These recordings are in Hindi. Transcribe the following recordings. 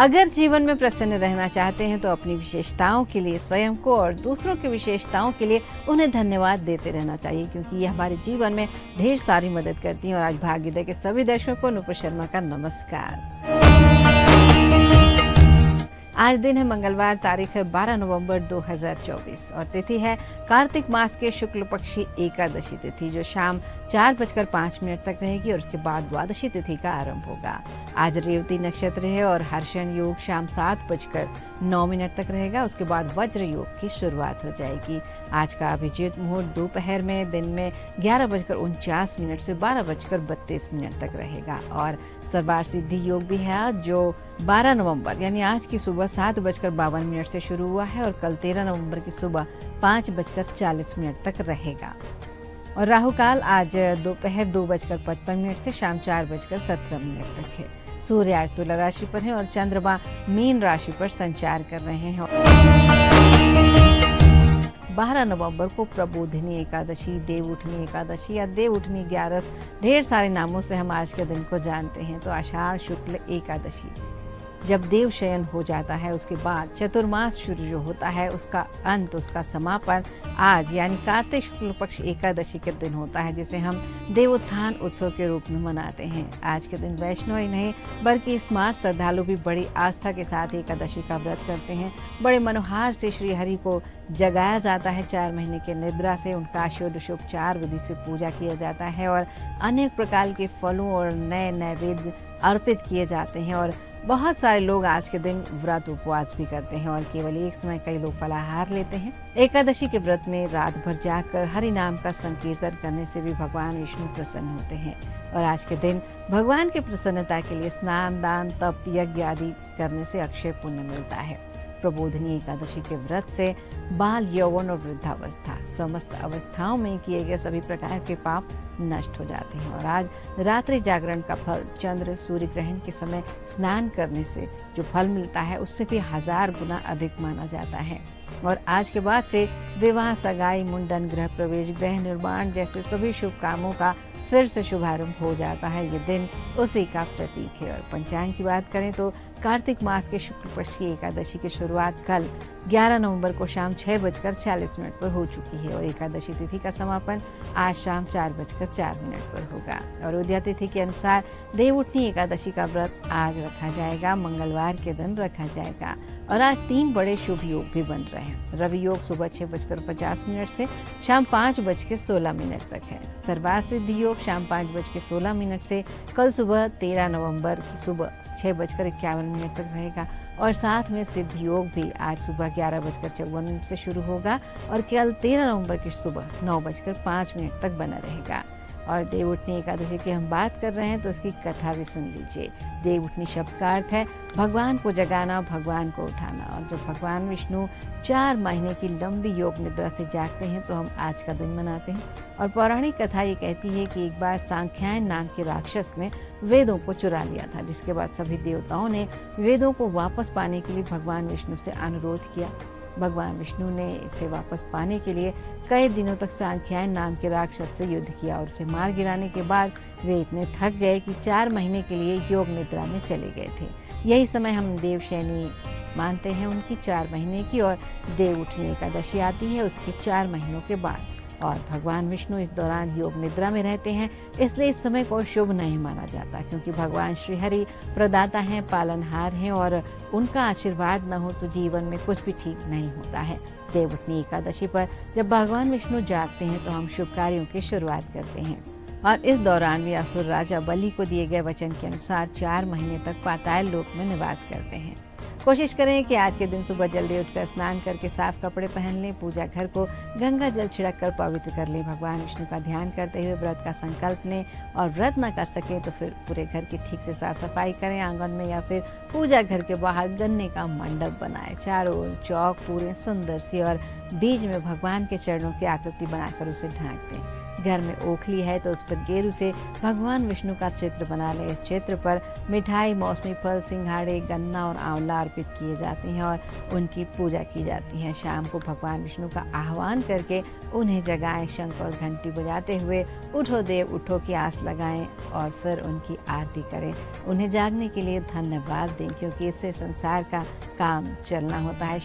अगर जीवन में प्रसन्न रहना चाहते हैं तो अपनी विशेषताओं के लिए स्वयं को और दूसरों की विशेषताओं के लिए उन्हें धन्यवाद देते रहना चाहिए, क्योंकि ये हमारे जीवन में ढेर सारी मदद करती हैं। और आज भाग्योदय के सभी दर्शकों को नुपुर शर्मा का नमस्कार। आज दिन है मंगलवार, तारीख है 12 नवंबर 2024 और तिथि है कार्तिक मास के शुक्ल पक्षी एकादशी तिथि, जो शाम 4:05 तक रहेगी और उसके बाद द्वादशी तिथि का आरंभ होगा। आज रेवती नक्षत्र है और हर्षण योग शाम 7:09 तक रहेगा। उसके बाद वज्र योग की शुरुआत हो जाएगी। आज का अभिजीत मुहूर्त दोपहर में दिन में 11:49 से 12:32 तक रहेगा। और सर्वार सिद्धि योग भी है आज, जो 12 नवंबर यानी आज की सुबह 7:52 से शुरू हुआ है और कल 13 नवंबर की सुबह 5:40 तक रहेगा। और राहु काल आज दोपहर 2:55 से शाम 4:17 तक है। सूर्य आज तुला राशि पर है और चंद्रमा मीन राशि पर संचार कर रहे हैं। 12 नवंबर को प्रबोधिनी एकादशी, देवउठनी एकादशी या देवउठनी 11, ढेर सारे नामों से हम आज के दिन को जानते हैं। तो आषाढ़ शुक्ल एकादशी जब देव शयन हो जाता है, उसके बाद चतुर्मास शुरू जो होता है, उसका अंत, उसका समापन आज यानी कार्तिक शुक्ल पक्ष एकादशी के दिन होता है, जिसे हम देवोत्थान उत्सव के रूप में मनाते हैं। आज के दिन वैष्णव ही नहीं बल्कि स्मार्ट श्रद्धालु भी बड़ी आस्था के साथ एकादशी का व्रत करते हैं। बड़े मनोहार से श्री हरि को जगाया जाता है। 4 महीने के निद्रा से उनका षोडशोपचार विधि से पूजा किया जाता है और अनेक प्रकार के फलों और नए नैवेद्य अर्पित किए जाते हैं। और बहुत सारे लोग आज के दिन व्रत उपवास भी करते हैं और केवल एक समय कई लोग फलाहार लेते हैं। एकादशी के व्रत में रात भर जागकर हरि नाम का संकीर्तन करने से भी भगवान विष्णु प्रसन्न होते हैं। और आज के दिन भगवान की प्रसन्नता के लिए स्नान, दान, तप, यज्ञ आदि करने से अक्षय पुण्य मिलता है। प्रबोधिनी एकादशी के व्रत से बाल, यौवन और वृद्धावस्था समस्त अवस्थाओं में किए गए सभी प्रकार के पाप नष्ट हो जाते हैं। और आज रात्रि जागरण का फल चंद्र सूर्य ग्रहण के समय स्नान करने से जो फल मिलता है, उससे भी 1000 गुना अधिक माना जाता है। और आज के बाद से विवाह, सगाई, मुंडन, गृह प्रवेश, गृह निर्माण जैसे सभी शुभ कामों का फिर से शुभारंभ हो जाता है। ये दिन उसी का प्रतीक है। और पंचांग की बात करें तो कार्तिक मास के शुक्ल पक्ष की एकादशी की शुरुआत कल 11 नवंबर को शाम 6:40 पर हो चुकी है और एकादशी तिथि का समापन आज शाम 4:04 पर होगा। और उदया तिथि के अनुसार देवउठनी एकादशी का व्रत आज रखा जाएगा, मंगलवार के दिन रखा जाएगा। और आज 3 बड़े शुभ योग भी बन रहे हैं। रवि योग सुबह 6:50 से शाम 5:16 तक है। सर्वार्थ सिद्धि योग शाम 5:16 से कल सुबह 13 नवंबर की सुबह 6:51 तक रहेगा। और साथ में सिद्ध योग भी आज सुबह 11:54 से शुरू होगा और कल 13 नवंबर की सुबह 9:05 तक बना रहेगा। और देवउठनी एकादशी की हम बात कर रहे हैं तो इसकी कथा भी सुन लीजिए। देवउठनी शब्द का अर्थ है भगवान को जगाना, भगवान को उठाना। और जब भगवान विष्णु 4 महीने की लंबी योग निद्रा से जागते हैं तो हम आज का दिन मनाते हैं। और पौराणिक कथा ये कहती है कि एक बार सांख्यायन नाम के राक्षस ने वेदों को चुरा लिया था, जिसके बाद सभी देवताओं ने वेदों को वापस पाने के लिए भगवान विष्णु से अनुरोध किया। भगवान विष्णु ने इसे वापस पाने के लिए कई दिनों तक सांख्यायन नाम के राक्षस से युद्ध किया और उसे मार गिराने के बाद वे इतने थक गए कि 4 महीने के लिए योग निद्रा में चले गए थे। यही समय हम देवशयनी मानते हैं उनकी 4 महीने की। और देवउठनी एकादशी आती है उसके 4 महीनों के बाद। और भगवान विष्णु इस दौरान योग निद्रा में रहते हैं, इसलिए इस समय को शुभ नहीं माना जाता, क्योंकि भगवान श्री हरि प्रदाता हैं, पालनहार हैं और उनका आशीर्वाद न हो तो जीवन में कुछ भी ठीक नहीं होता है। देवउठनी एकादशी पर जब भगवान विष्णु जागते हैं तो हम शुभ कार्यों की शुरुआत करते हैं। और इस दौरान वे असुर राजा बलि को दिए गए वचन के अनुसार 4 महीने तक पाताल लोक में निवास करते हैं। कोशिश करें कि आज के दिन सुबह जल्दी उठकर स्नान करके साफ कपड़े पहन लें, पूजा घर को गंगा जल छिड़क कर पवित्र कर लें, भगवान विष्णु का ध्यान करते हुए व्रत का संकल्प लें। और व्रत न कर सके तो फिर पूरे घर की ठीक से साफ सफाई करें, आंगन में या फिर पूजा घर के बाहर गन्ने का मंडप बनाएं, चारों ओर चौक पूरे सुंदर सी और बीच में भगवान के चरणों की आकृति बनाकर उसे ढांक दें। घर में ओखली है तो उस पर गेरू से भगवान विष्णु का चित्र बना लें। इस चित्र पर मिठाई, मौसमी फल, सिंघाड़े, गन्ना और आंवला अर्पित किए जाते हैं और उनकी पूजा की जाती है। शाम को भगवान विष्णु का आह्वान करके उन्हें जगाएं, शंख और घंटी बजाते हुए उठो देव उठो की आस लगाएं और फिर उनकी आरती करें, उन्हें जागने के लिए धन्यवाद दें, क्योंकि इससे संसार का काम चलना होता है,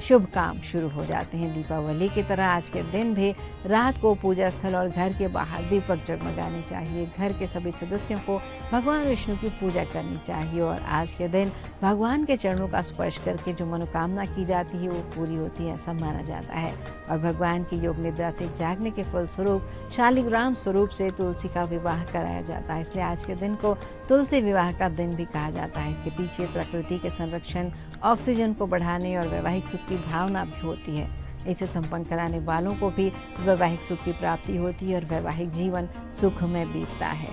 शुभ काम शुरू हो जाते हैं। दीपावली की तरह आज के दिन भी रात को पूजा स्थल और घर के बाहर दीपक जगमगाने चाहिए। घर के सभी सदस्यों को भगवान विष्णु की पूजा करनी चाहिए और आज के दिन भगवान के चरणों का स्पर्श करके जो मनोकामना की जाती है वो पूरी होती है, ऐसा माना जाता है। और भगवान की योग निद्रा से जागने के फलस्वरूप शालिग्राम स्वरूप से तुलसी का विवाह कराया जाता है, इसलिए आज के दिन को तुलसी विवाह का दिन भी कहा जाता है। इसके पीछे प्रकृति के संरक्षण, ऑक्सीजन को बढ़ाने और वैवाहिक सुख की भावना भी होती है। इसे संपन्न कराने वालों को भी वैवाहिक सुख की प्राप्ति होती है और वैवाहिक जीवन सुख में बीतता है।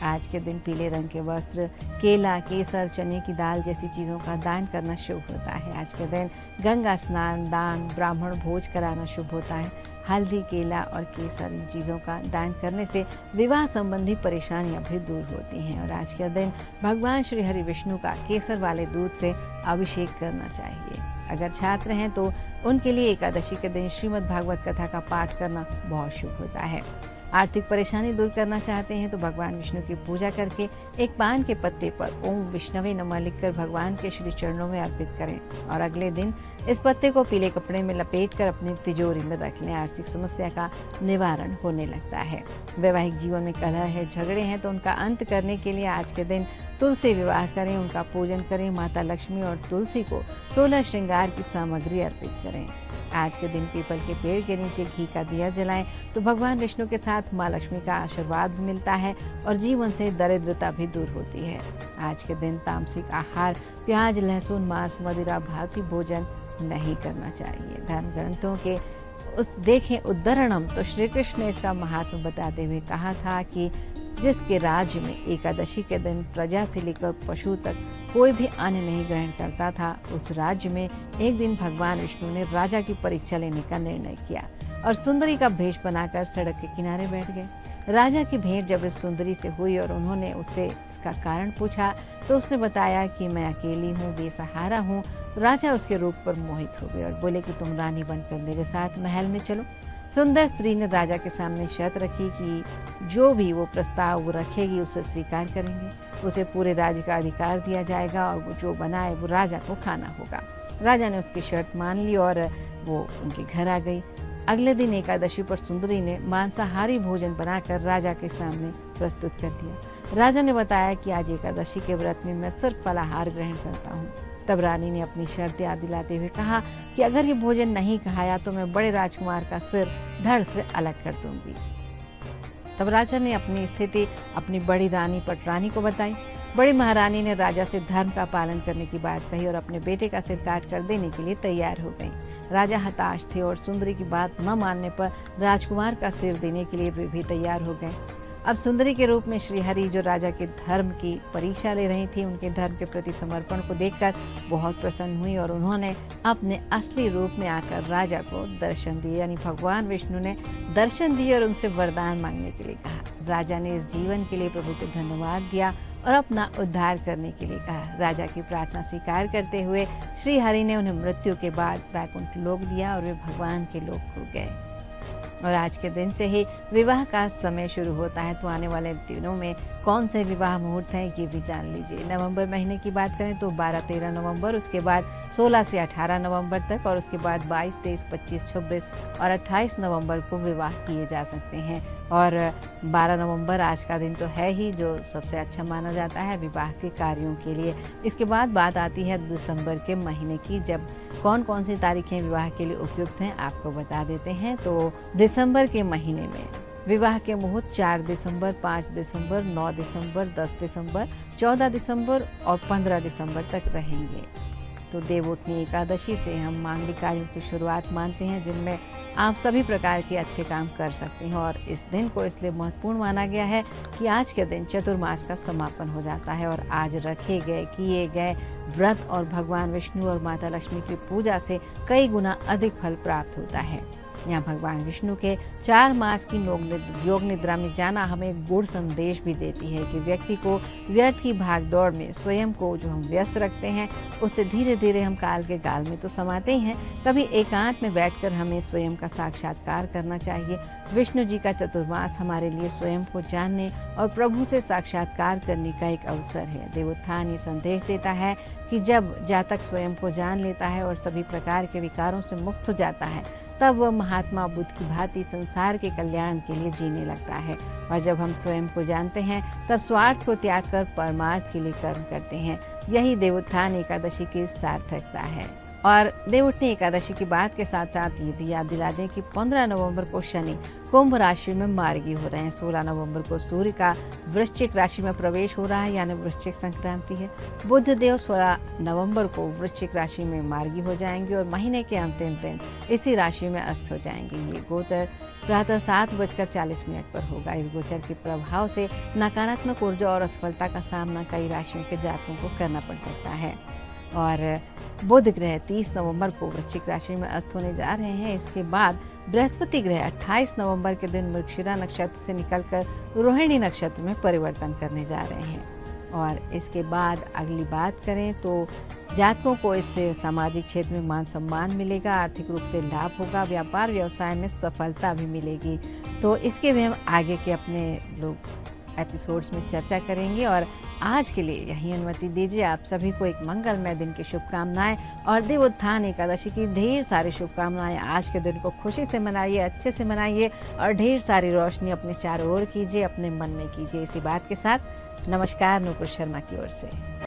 आज के दिन पीले रंग के वस्त्र, केला, केसर, चने की दाल जैसी चीज़ों का दान करना शुभ होता है। आज के दिन गंगा स्नान, दान, ब्राह्मण भोज कराना शुभ होता है। हल्दी, केला और केसर इन चीज़ों का दान करने से विवाह संबंधी परेशानियां भी दूर होती हैं। और आज के दिन भगवान श्री हरि विष्णु का केसर वाले दूध से अभिषेक करना चाहिए। अगर छात्र हैं तो उनके लिए एकादशी के दिन श्रीमद् भागवत कथा का पाठ करना बहुत शुभ होता है। आर्थिक परेशानी दूर करना चाहते हैं तो भगवान विष्णु की पूजा करके एक पान के पत्ते पर ओम विष्णवे नमः लिखकर भगवान के श्री चरणों में अर्पित करें और अगले दिन इस पत्ते को पीले कपड़े में लपेटकर अपनी तिजोरी में रख लें। आर्थिक समस्या का निवारण होने लगता है। वैवाहिक जीवन में कलह है, झगड़े हैं तो उनका अंत करने के लिए आज के दिन तुलसी विवाह करें, उनका पूजन करें। माता लक्ष्मी और तुलसी को 16 श्रृंगार की सामग्री अर्पित करें। आज के दिन पीपल के पेड़ के नीचे घी का दिया जलाएं तो भगवान विष्णु के साथ माँ लक्ष्मी का आशीर्वाद भी मिलता है और जीवन से दरिद्रता भी दूर होती है। आज के दिन तामसिक आहार, प्याज, लहसुन, मांस, मदिरा, भासी भोजन नहीं करना चाहिए। धर्म ग्रंथों के देखें उद्धरणम तो श्री कृष्ण ने इसका महात्म बताते हुए कहा था कि जिसके राज्य में एकादशी के दिन प्रजा से लेकर पशु तक कोई भी अन्न नहीं ग्रहण करता था, उस राज्य में एक दिन भगवान विष्णु ने राजा की परीक्षा लेने का निर्णय किया और सुंदरी का भेष बनाकर सड़क के किनारे बैठ गए। राजा की भेंट जब इस सुंदरी से हुई और उन्होंने उससे इसका कारण पूछा तो उसने बताया कि मैं अकेली हूँ, बेसहारा हूँ। राजा उसके रूप पर मोहित हो गए और बोले कि तुम रानी बनकर मेरे साथ महल में चलो। सुंदर स्त्री ने राजा के सामने शर्त रखी कि जो भी वो प्रस्ताव वो रखेगी उसे स्वीकार करेंगे, उसे पूरे राज्य का अधिकार दिया जाएगा और वो जो बनाए वो राजा को खाना होगा। राजा ने उसकी शर्त मान ली और वो उनके घर आ गई। अगले दिन एकादशी पर सुंदरी ने मांसाहारी भोजन बनाकर राजा के सामने प्रस्तुत कर दिया। राजा ने बताया कि आज एकादशी के व्रत में मैं सिर्फ फलाहार ग्रहण करता हूँ। तब रानी ने अपनी शर्त याद दिलाते हुए कहा कि अगर ये भोजन नहीं खाया तो मैं बड़े राजकुमार का सिर धड़ से अलग कर दूंगी। तब राजा ने अपनी स्थिति अपनी बड़ी रानी पटरानी को बताई। बड़ी महारानी ने राजा से धर्म का पालन करने की बात कही और अपने बेटे का सिर काट कर देने के लिए तैयार हो गई। राजा हताश थे और सुंदरी की बात न मानने पर राजकुमार का सिर देने के लिए वे भी तैयार हो गए। अब सुंदरी के रूप में श्रीहरि जो राजा के धर्म की परीक्षा ले रही थी, उनके धर्म के प्रति समर्पण को देखकर बहुत प्रसन्न हुई और उन्होंने अपने असली रूप में आकर राजा को दर्शन दिए। यानी भगवान विष्णु ने दर्शन दिए और उनसे वरदान मांगने के लिए कहा। राजा ने इस जीवन के लिए प्रभु को धन्यवाद दिया और अपना उद्धार करने के लिए कहा। राजा की प्रार्थना स्वीकार करते हुए श्री हरि ने उन्हें मृत्यु के बाद वैकुंठ लोक दिया और वे भगवान के लोक हो गए। और आज के दिन से ही विवाह का समय शुरू होता है, तो आने वाले दिनों में कौन से विवाह मुहूर्त हैं ये भी जान लीजिए। नवंबर महीने की बात करें तो 12-13 नवंबर, उसके बाद 16 से 18 नवंबर तक और उसके बाद 22, 23, 25, 26 और 28 नवंबर को विवाह किए जा सकते हैं। और 12 नवंबर आज का दिन तो है ही जो सबसे अच्छा माना जाता है विवाह के कार्यों के लिए। इसके बाद बात आती है दिसंबर के महीने की, जब कौन कौन सी तारीखें विवाह के लिए उपयुक्त हैं आपको बता देते हैं। तो दिसंबर के महीने में विवाह के मुहूर्त 4 दिसंबर, 5 दिसंबर, 9 दिसंबर, 10 दिसंबर, 14 दिसंबर और 15 दिसंबर तक रहेंगे। तो देवउठनी एकादशी से हम मांगलिक कार्यों की शुरुआत मानते हैं जिनमें आप सभी प्रकार के अच्छे काम कर सकते हैं। और इस दिन को इसलिए महत्वपूर्ण माना गया है कि आज के दिन चतुर्मास का समापन हो जाता है और आज रखे गए किए गए व्रत और भगवान विष्णु और माता लक्ष्मी की पूजा से कई गुना अधिक फल प्राप्त होता है। यहाँ भगवान विष्णु के 4 मास की योग निद्रा में जाना हमें गुड़ संदेश भी देती है कि व्यक्ति को व्यर्थ की भागदौड़ में स्वयं को जो हम व्यस्त रखते हैं उससे धीरे धीरे हम काल के गाल में तो समाते ही हैं, कभी एकांत में बैठकर हमें स्वयं का साक्षात्कार करना चाहिए। विष्णु जी का चतुर्मास हमारे लिए स्वयं को जानने और प्रभु से साक्षात्कार करने का एक अवसर है। देवोत्थान ये संदेश देता है कि जब जातक स्वयं को जान लेता है और सभी प्रकार के विकारों से मुक्त हो जाता है, तब वह महात्मा बुद्ध की भांति संसार के कल्याण के लिए जीने लगता है। और जब हम स्वयं को जानते हैं तब स्वार्थ को त्याग कर परमार्थ के लिए कर्म करते हैं। यही देवोत्थान एकादशी की सार्थकता है। और देवउठनी एकादशी की बात के साथ साथ ये भी याद दिला दें कि 15 नवंबर को शनि कुंभ राशि में मार्गी हो रहे हैं। 16 नवंबर को सूर्य का वृश्चिक राशि में प्रवेश हो रहा है, यानी वृश्चिक संक्रांति है। बुध देव 16 नवंबर को वृश्चिक राशि में मार्गी हो जाएंगे और महीने के अंतिम दिन इसी राशि में अस्त हो जाएंगे। ये गोचर प्रातः 7:40 पर होगा। इस गोचर के प्रभाव से नकारात्मक ऊर्जा और असफलता का सामना कई राशियों के जातकों को करना पड़ सकता है। और बुध ग्रह 30 नवंबर को वृश्चिक राशि में अस्त होने जा रहे हैं। इसके बाद बृहस्पति ग्रह 28 नवंबर के दिन मृगशिरा नक्षत्र से निकलकर रोहिणी नक्षत्र में परिवर्तन करने जा रहे हैं। और इसके बाद अगली बात करें तो जातकों को इससे सामाजिक क्षेत्र में मान सम्मान मिलेगा, आर्थिक रूप से लाभ होगा, व्यापार व्यवसाय में सफलता भी मिलेगी। तो इसके भी हम आगे के अपने लोग एपिसोड्स में चर्चा करेंगे। और आज के लिए यही अनुमति दीजिए। आप सभी को एक मंगलमय दिन की शुभकामनाएं और देवोत्थान एकादशी की ढेर सारी शुभकामनाएं। आज के दिन को खुशी से मनाइए, अच्छे से मनाइए और ढेर सारी रोशनी अपने चारों ओर कीजिए, अपने मन में कीजिए। इसी बात के साथ नमस्कार, नूपुर शर्मा की ओर से।